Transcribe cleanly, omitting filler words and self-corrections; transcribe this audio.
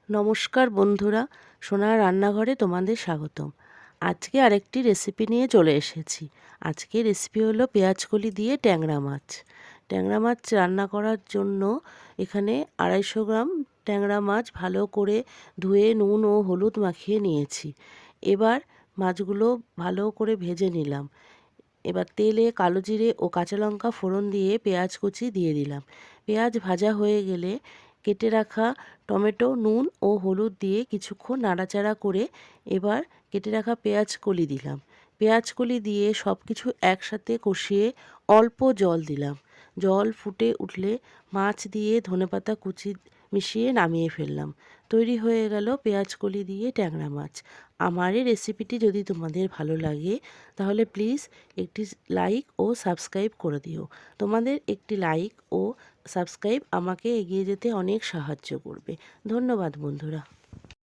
নমস্কার বন্ধুরা, সোনার রান্নাঘরে তোমাদের স্বাগতম। আজকে আরেকটি রেসিপি নিয়ে চলে এসেছি। আজকে রেসিপি হলো পেঁয়াজকলি দিয়ে ট্যাংরা মাছ। ট্যাংরা মাছ রান্না করার জন্য এখানে 250 গ্রাম ট্যাংরা মাছ ভালো করে ধুয়ে নুন ও হলুদ মাখিয়ে নিয়েছি। এবার মাছগুলো ভালো করে ভেজে নিলাম। এবার তেলে কালো জিরে ও কাঁচা লঙ্কা ফোড়ন দিয়ে পেঁয়াজ কুচি দিয়ে দিলাম। পেঁয়াজ ভাজা হয়ে গেলে কেটে রাখা টমেটো, নুন ও হলুদ দিয়ে কিছুক্ষণ নাড়াচাড়া করে এবার কেটে রাখা পেঁয়াজ কলি দিলাম। পেঁয়াজ কলি দিয়ে সব কিছু একসাথে কষিয়ে অল্প জল দিলাম। জল ফুটে উঠলে মাছ দিয়ে ধনেপাতা কুচি মিশিয়ে নামিয়ে ফেললাম। তৈরি হয়ে গেল পেঁয়াজ কলি দিয়ে ট্যাংরা মাছ। আমার এই রেসিপিটি যদি তোমাদের ভালো লাগে তাহলে প্লিজ একটি লাইক ও সাবস্ক্রাইব করে দিও। তোমাদের একটি লাইক ও সাবস্ক্রাইব আমাকে এগিয়ে যেতে অনেক সাহায্য করবে। ধন্যবাদ বন্ধুরা।